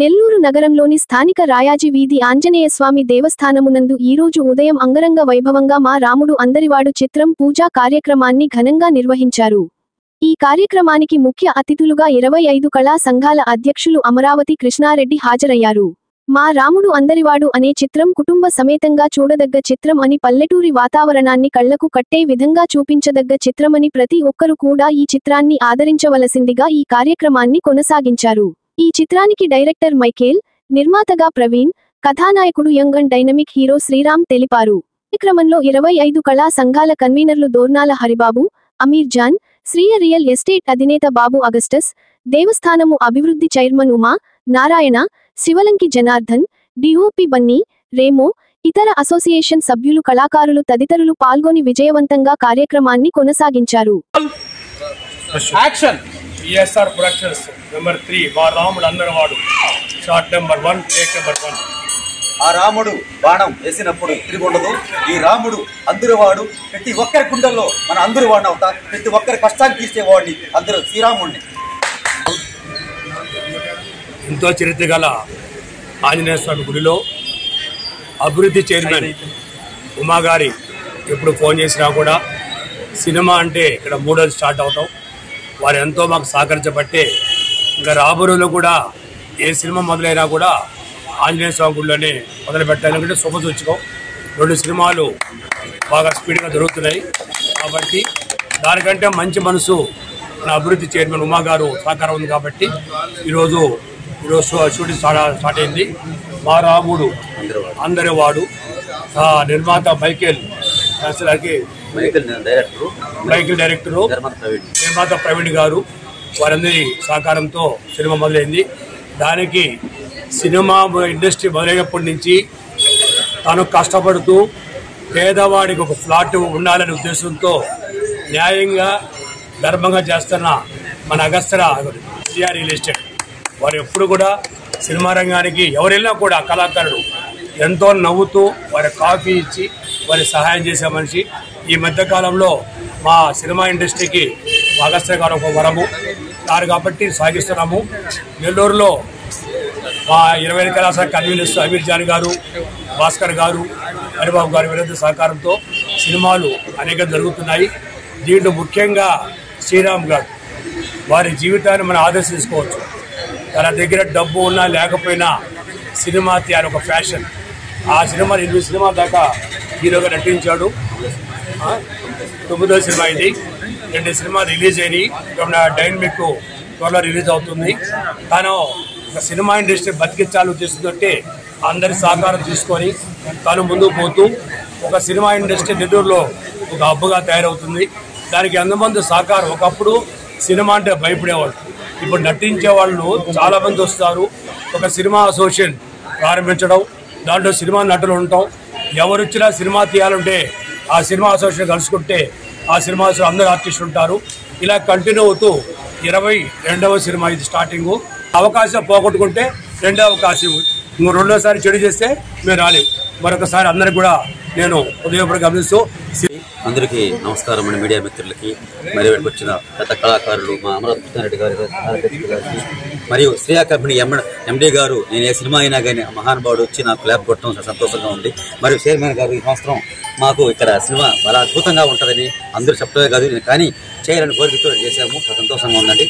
నెల్లూరు నగరంలోని స్థానిక రాయాజీ వీధి ఆంజనేయస్వామి దేవస్థానమునందు ఈరోజు ఉదయం అంగరంగ వైభవంగా మా రాముడు అందరివాడు చిత్రం పూజా కార్యక్రమాన్ని ఘనంగా నిర్వహించారు. ఈ కార్యక్రమానికి ముఖ్య అతిథులుగా 25 కళా సంఘాల అధ్యక్షులు అమరావతి కృష్ణారెడ్డి హాజరయ్యారు. మా రాముడు అందరివాడు అనే చిత్రం కుటుంబ సమేతంగా చూడదగ్గ చిత్రం అని, పల్లెటూరి వాతావరణాన్ని కళ్లకు కట్టే విధంగా చూపించదగ్గ చిత్రమని, ప్రతి ఒక్కరూ కూడా ఈ చిత్రాన్ని ఆదరించవలసిందిగా ఈ కార్యక్రమాన్ని కొనసాగించారు. ఈ చిత్రానికి డైరెక్టర్ మైకేల్, నిర్మాతగా ప్రవీణ్, కథానాయకుడు young and dynamic hero Sriram తెలిపారు. కార్యక్రమంలో 25 కళా సంఘాల కన్వీనర్లు దోర్నాల హరిబాబు, అమీర్ జాన్, శ్రీయ రియల్ ఎస్టేట్ అధినేత బాబు అగస్టస్, దేవస్థానము అభివృద్ధి chairman Uma, Narayana, Sivalanki Janardhan, DOP Bunny, Remo, ఇతర అసోసియేషన్ సభ్యులు, కళాకారులు తదితరులు పాల్గొని విజయవంతంగా కార్యక్రమాన్ని కొనసాగించారు. ESR Productions number 3 మా రాముడు అందరివాడు షాట్ నెంబర్ 1 టేక్ నెంబర్ 1. ఆ రాముడు బాణం వేసినప్పుడు తిరిగి ఉండదు. ఈ రాముడు అందరివాడు, ప్రతి ఒక్కరి గుండెల్లో మన అందరివాడిని అవుతా, ప్రతి ఒక్కరి కష్టాన్ని తీర్చేవాడిని అందరూ శ్రీరాముడిని. ఎంతో చరిత్ర గల ఆంజనేయ స్వామి గుడిలో అభివృద్ధి చైర్మన్ ఉమా గారి ఎప్పుడు ఫోన్ చేసినా కూడా సినిమా అంటే ఇక్కడ 3వ స్టార్ట్ అవుతాం. వారు ఎంతో మాకు సహకరించబట్టే ఇంకా రాబోయేలో కూడా ఏ సినిమా మొదలైనా కూడా ఆంజనేయ స్వామి గుడిలోనే మొదలు పెట్టాలి. ఎందుకంటే శుభసూచకం 2 సినిమాలు బాగా స్పీడ్గా జరుగుతున్నాయి కాబట్టి దానికంటే మంచి మనసు మన అభివృద్ధి చైర్మన్ ఉమా గారు సహకారం ఉంది కాబట్టి ఈరోజు షూటింగ్ స్టార్ట్ అయింది. మా రాముడు అందరివాడు నిర్మాత మైకేల్ డైరెక్టరు నిర్మాత ప్రవీణ్ గారు, వారందరి సహకారంతో సినిమా మొదలైంది. దానికి సినిమా ఇండస్ట్రీ మొదలైనప్పటి నుంచి తను కష్టపడుతూ పేదవాడికి ఒక ఫ్లాట్ ఉండాలనే ఉద్దేశంతో న్యాయంగా ధర్మంగా చేస్తున్న మన అగస్త్య రియల్ ఎస్టేట్ వారు ఎప్పుడు కూడా సినిమా రంగానికి ఎవరెళ్ళినా కూడా కళాకారుడు ఎంతో నవ్వుతూ వారి కాఫీ ఇచ్చి వారి సహాయం చేసే మనిషి. ఈ మధ్యకాలంలో మా సినిమా ఇండస్ట్రీకి అగస్త్య గారు ఒక వరము దాని కాబట్టి సాగిస్తున్నాము. నెల్లూరులో మా 25 కళాశాల కన్వీనర్స్ అమీర్ జాన్ గారు, భాస్కర్ గారు, హరిబాబు గారు వీరందరి సహకారంతో సినిమాలు అనేక జరుగుతున్నాయి. దీంట్లో ముఖ్యంగా శ్రీరామ్ గారు వారి జీవితాన్ని మనం ఆదర్శించుకోవచ్చు. తన దగ్గర డబ్బు ఉన్నా లేకపోయినా సినిమా తీయాలి ఒక ఫ్యాషన్. ఆ సినిమా 8 సినిమా దాకా హీరోగా నటించాడు. 9వ సినిమా ఇది. 2 సినిమాలు రిలీజ్ అయినాయి. డైనమిక్ త్వరలో రిలీజ్ అవుతుంది. తను ఒక సినిమా ఇండస్ట్రీ బతికించాలని ఉద్దేశంతో అందరి సహకారం తీసుకొని తను ముందుకు పోతూ ఒక సినిమా ఇండస్ట్రీ నెల్లూరులో ఒక హబ్బుగా తయారవుతుంది. దానికి ఎంతమంది సహకారం. ఒకప్పుడు సినిమా అంటే భయపడేవాళ్ళు, ఇప్పుడు నటించే వాళ్ళు చాలామంది వస్తారు. ఒక సినిమా అసోసియేషన్ ప్రారంభించడం, దాంట్లో సినిమా నటులు ఉంటాం. ఎవరు వచ్చినా సినిమా తీయాలంటే ఆ సినిమా అసోసియేషన్ కలుసుకుంటే ఆ సినిమా అందరూ ఆర్టిస్టులు ఉంటారు. ఇలా కంటిన్యూ అవుతూ 22వ సినిమా ఇది స్టార్టింగు. అవకాశం పోగొట్టుకుంటే 2వ అవకాశం, రెండోసారి చెడు చేస్తే మేము రాలేము. మరొకసారి అందరికి కూడా నేను ఉదయపూర్వకంగా గమనిస్తూ అందరికీ నమస్కారం అండి. మీడియా మిత్రులకి, మరి వచ్చిన పెద్ద కళాకారులు మా అమరావతి కృష్ణారెడ్డి గారికి మరియు శ్రేయా కంపెనీ ఎండి గారు, నేను ఏ సినిమా అయినా కానీ మహానుభావుడు వచ్చి నాకు ల్యాబ్ కొట్టడం సంతోషంగా ఉంది. మరియు చైర్మన్ గారు ఈ సంవత్సరం మాకు ఇక్కడ సినిమా చాలా అద్భుతంగా ఉంటుందని అందరూ చెప్పడమే కాదు, నేను కానీ చేయాలని కోరికతో చేశాము. సంతోషంగా ఉందండి.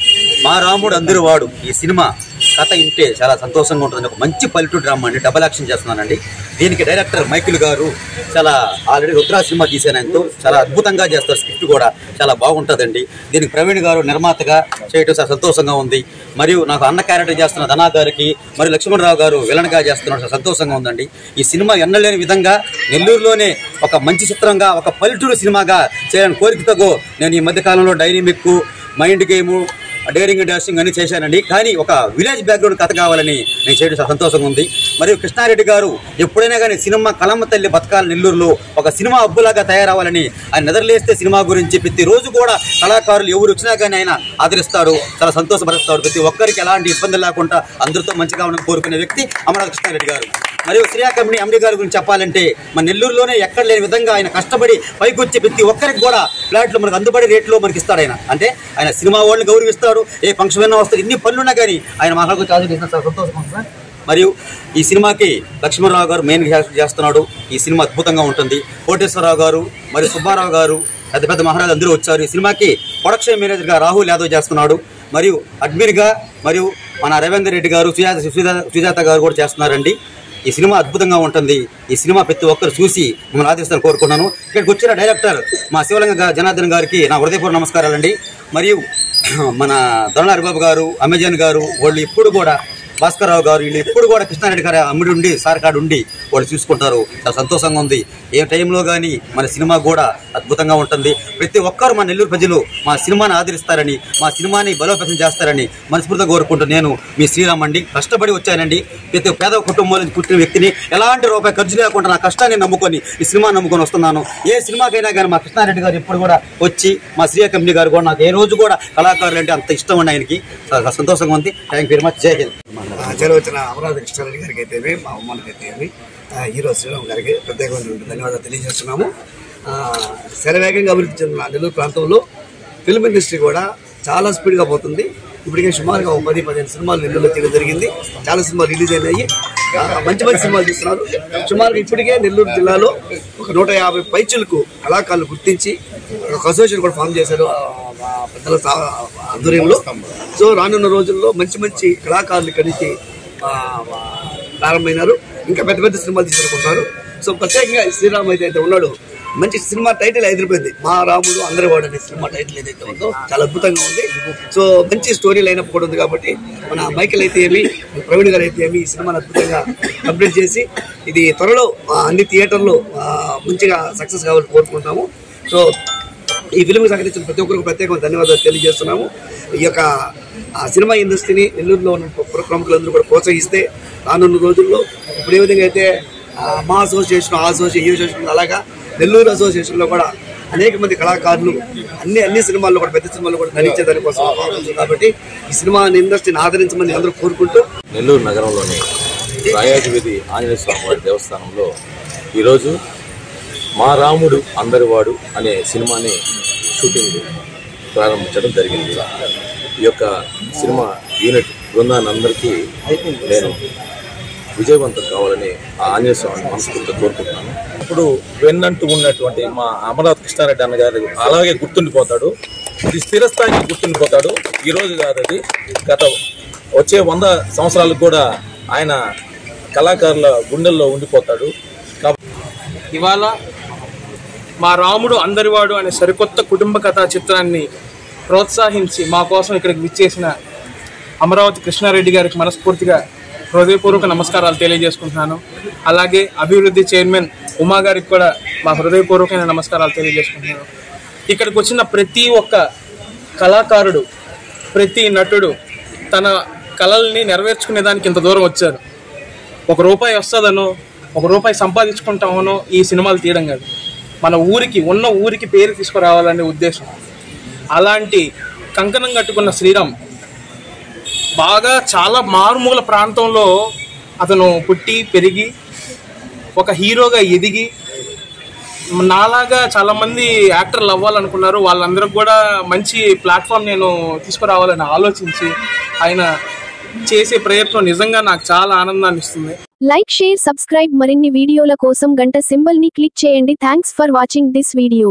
మా రాముడు అందరివాడు ఈ సినిమా కథ ఇంటే చాలా సంతోషంగా ఉంటుందండి. ఒక మంచి పల్లెటూరు డ్రామా అండి. డబల్ యాక్షన్ చేస్తున్నానండి. దీనికి డైరెక్టర్ మైకిల్ గారు చాలా ఆల్రెడీ రుద్రా సినిమా తీసాను ఆయనతో, చాలా అద్భుతంగా చేస్తారు. స్క్రిప్ట్ కూడా చాలా బాగుంటుందండి. దీనికి ప్రవీణ్ గారు నిర్మాతగా చేయడం చాలా సంతోషంగా ఉంది. మరియు నాకు అన్న క్యారెక్టర్ చేస్తున్న ధనా గారికి, మరియు లక్ష్మణరావు గారు విలన్గా చేస్తున్నారు, సంతోషంగా ఉందండి. ఈ సినిమా ఎన్నలేని విధంగా నెల్లూరులోనే ఒక మంచి చిత్రంగా, ఒక పల్లెటూరు సినిమాగా చేయాలని కోరికతో నేను ఈ మధ్యకాలంలో dynamic, mind game, daring dashing అన్ని చేశానండి. కానీ ఒక విలేజ్ బ్యాక్గ్రౌండ్ కథ కావాలని నేను చేయడం చాలా సంతోషంగా ఉంది. మరియు కృష్ణారెడ్డి గారు ఎప్పుడైనా కానీ సినిమా కళమ్మ తల్లి బతకాలి, నెల్లూరులో ఒక సినిమా అబ్బులాగా తయారవ్వాలని ఆయన నిద్రలేస్తే సినిమా గురించి ప్రతిరోజు కూడా కళాకారులు ఎవరు వచ్చినా కానీ ఆయన ఆదరిస్తారు, చాలా సంతోషపరుస్తారు. ప్రతి ఒక్కరికి ఎలాంటి ఇబ్బంది లేకుండా అందరితో మంచిగా ఉండడం కోరుకునే వ్యక్తి అమరావతి కృష్ణారెడ్డి గారు. మరియు శ్రేయా కంపెనీ ఎండి గారి గురించి చెప్పాలంటే మన నెల్లూరులోనే ఎక్కడ లేని విధంగా ఆయన కష్టపడి పైకి వచ్చి ప్రతి ఒక్కరికి కూడా ఫ్లాట్లు మనకు అందుబాటు రేట్లో మనకి ఇస్తాడు. ఆయన సినిమా వాళ్ళని గౌరవిస్తాడు. ఏ ఫంక్షన్ అయినా వస్తారు, ఎన్ని పనులున్నా కానీ ఆయన మహాకు చాలా చేసిన సంతోషం. మరియు ఈ సినిమాకి లక్ష్మణరావు గారు మెయిన్ చేస్తున్నాడు. ఈ సినిమా అద్భుతంగా ఉంటుంది. కోటేశ్వరరావు గారు మరియు సుబ్బారావు గారు పెద్ద పెద్ద మహారాజు అందరూ వచ్చారు. ఈ సినిమాకి ప్రొడక్షన్ మేనేజర్గా రాహుల్ యాదవ్ చేస్తున్నాడు. మరియు అడ్మిన్గా మరియు మన రవీందర్ రెడ్డి గారు, సుజాత గారు కూడా చేస్తున్నారండి. ఈ సినిమా అద్భుతంగా ఉంటుంది. ఈ సినిమా ప్రతి ఒక్కరు చూసి మిమ్మల్ని ఆదరిస్తారని కోరుకున్నాను. ఇక్కడికి వచ్చిన డైరెక్టర్ మా శివలింగ జనార్దన్ గారికి నా హృదయపూర్వక నమస్కారాలండి. మరియు మన దొరనారిబాబు గారు, అమెజాన్ గారు, వాళ్ళు ఇప్పుడు కూడా భాస్కర్రావు గారు వీళ్ళు ఎప్పుడు కూడా కృష్ణారెడ్డి గారు అమ్ముడు ఉండి సార్ కాడు ఉండి వాళ్ళు చూసుకుంటారు. చాలా సంతోషంగా ఉంది. ఏ టైంలో కానీ మన సినిమా కూడా అద్భుతంగా ఉంటుంది. ప్రతి ఒక్కరు మన నెల్లూరు ప్రజలు మా సినిమాని ఆదరిస్తారని, మా సినిమాని బలోపేతం చేస్తారని మనస్ఫూర్తిగా కోరుకుంటూ నేను మీ శ్రీరామ్ అండి. కష్టపడి వచ్చానండి. ప్రతి పేద కుటుంబం నుంచి పుట్టిన వ్యక్తిని ఎలాంటి రూపాయి ఖర్చు లేకుండా నా కష్టాన్ని నమ్ముకొని ఈ సినిమా నమ్ముకొని వస్తున్నాను. ఏ సినిమాకైనా కానీ మా కృష్ణారెడ్డి గారు ఎప్పుడు కూడా వచ్చి మా శ్రీయా కంపెనీ గారు కూడా నాకు ఏ రోజు కూడా కళాకారులు అంటే అంత ఇష్టం అండి. ఆయనకి సంతోషంగా ఉంది. Thank you very much. జై హింద్. వచ్చిన అమరావతి కృష్ణారెడ్డి గారికి అయితే మా అమ్మానికి అయితే హీరో శ్రీరామ్ గారికి ప్రత్యేకమైన ధన్యవాదాలు తెలియజేస్తున్నాము. శరవేగంగా అభివృద్ధి చెందిన నెల్లూరు ప్రాంతంలో ఫిల్మ్ ఇండస్ట్రీ కూడా చాలా స్పీడ్గా పోతుంది. ఇప్పటికే సుమారుగా 10-15 సినిమాలు నెల్లూరులో తీయడం జరిగింది. చాలా సినిమాలు రిలీజ్ అయినాయి. మంచి మంచి సినిమాలు తీస్తున్నారు. సుమారుగా ఇప్పటికే నెల్లూరు జిల్లాలో ఒక 150 పైచులకు కళాకారులు గుర్తించి ఒక అసోసియేషన్ కూడా ఫామ్ చేశారు పెద్దల ఆధ్వర్యంలో. సో రానున్న రోజుల్లో మంచి మంచి కళాకారులు ఇక్కడి నుంచి ప్రారంభమైనారు. ఇంకా పెద్ద పెద్ద సినిమాలు తీసుకుంటున్నారు. సో ప్రత్యేకంగా శ్రీరామ్ అయితే ఉన్నాడు. మంచి సినిమా టైటిల్ ఎదిరిపోయింది. మా రాముడు అందరివాడు అనే సినిమా టైటిల్ ఏదైతే ఉందో చాలా అద్భుతంగా ఉంది. సో మంచి స్టోరీ లైనప్ కూడా ఉంది. కాబట్టి మన మైకేల్ అయితే ఏమి, ప్రవీణ్ గారు అయితే ఏమి ఈ సినిమాని అద్భుతంగా కంప్లీట్ చేసి ఇది త్వరలో అన్ని థియేటర్లు మంచిగా సక్సెస్ కావాలని కోరుకుంటాము. సో ఈ ఫిల్మ్కి సహకరించిన ప్రతి ఒక్కరికి ప్రత్యేకంగా ధన్యవాదాలు తెలియజేస్తున్నాము. ఈ యొక్క సినిమా ఇండస్ట్రీని నెల్లూరులో ఉన్న ప్రముఖులందరూ కూడా ప్రోత్సహిస్తే రానున్న రోజుల్లో ఇప్పుడు ఏ విధంగా అయితే మా అసోసియేషన్, ఆ అసోసియేషన్ అలాగా నెల్లూరు అసోసియేషన్లో కూడా అనేక మంది కళాకారులు అన్ని సినిమాల్లో కూడా పెద్ద సినిమాల్లో కూడా ధరించే దానికోసం. కాబట్టి ఈ సినిమా ఇండస్ట్రీని ఆదరించమని అందరూ కోరుకుంటూ నెల్లూరు నగరంలోని రాయాజి వీధి ఆంజనేయ స్వామి వారి దేవస్థానంలో ఈరోజు మా రాముడు అందరివాడు అనే సినిమాని షూటింగ్ ప్రారంభించడం జరిగింది. ఈ యొక్క సినిమా యూనిట్ బృందానందరికీ నేను విజయవంతం కావాలని ఆ ఆంజనేయ స్వామిని మనస్ఫూర్తిగా కోరుకుంటున్నాను. ఇప్పుడు వెన్నంటూ ఉన్నటువంటి మా అమరావతి కృష్ణారెడ్డి అన్నగారు అలాగే గుర్తుండిపోతాడు. ఇది స్థిరస్థాయికి గుర్తుండిపోతాడు. ఈరోజు కాదు, అది గత వచ్చే 100 సంవత్సరాలకు కూడా ఆయన కళాకారుల గుండెల్లో ఉండిపోతాడు. ఇవాళ మా రాముడు అందరివాడు అనే సరికొత్త కుటుంబ కథా చిత్రాన్ని ప్రోత్సహించి మా కోసం ఇక్కడికి విచ్చేసిన అమరావతి కృష్ణారెడ్డి గారికి మనస్ఫూర్తిగా హృదయపూర్వక నమస్కారాలు తెలియజేసుకుంటున్నాను. అలాగే అభివృద్ధి చైర్మన్ ఉమా గారికి కూడా మా హృదయపూర్వకమైన నమస్కారాలు తెలియజేసుకుంటున్నాను. ఇక్కడికి వచ్చిన ప్రతి ఒక్క కళాకారుడు, ప్రతి నటుడు తన కళల్ని నెరవేర్చుకునే దానికి ఇంత దూరం వచ్చారు. ₹1 వస్తుందనో, ₹1 సంపాదించుకుంటామనో ఈ సినిమాలు తీయడం కాదు, మన ఉన్న ఊరికి పేరు తీసుకురావాలనే ఉద్దేశం. అలాంటి కంకణం కట్టుకున్న శ్రీరామ్ బాగా చాలా మారుమూల ప్రాంతంలో అతను పుట్టి పెరిగి ఒక హీరోగా ఎదిగి నాలాగా చాలామంది యాక్టర్లు అవ్వాలనుకున్నారు. వాళ్ళందరికీ కూడా మంచి ప్లాట్ఫామ్ నేను తీసుకురావాలని ఆలోచించి ఆయన చేసే ప్రయత్నం నిజంగా నాకు చాలా ఆనందాన్ని ఇస్తుంది. Like, share, subscribe. మరిన్ని వీడియోల కోసం గంట సింబల్ ని క్లిక్ చేయండి. Thanks for watching this video.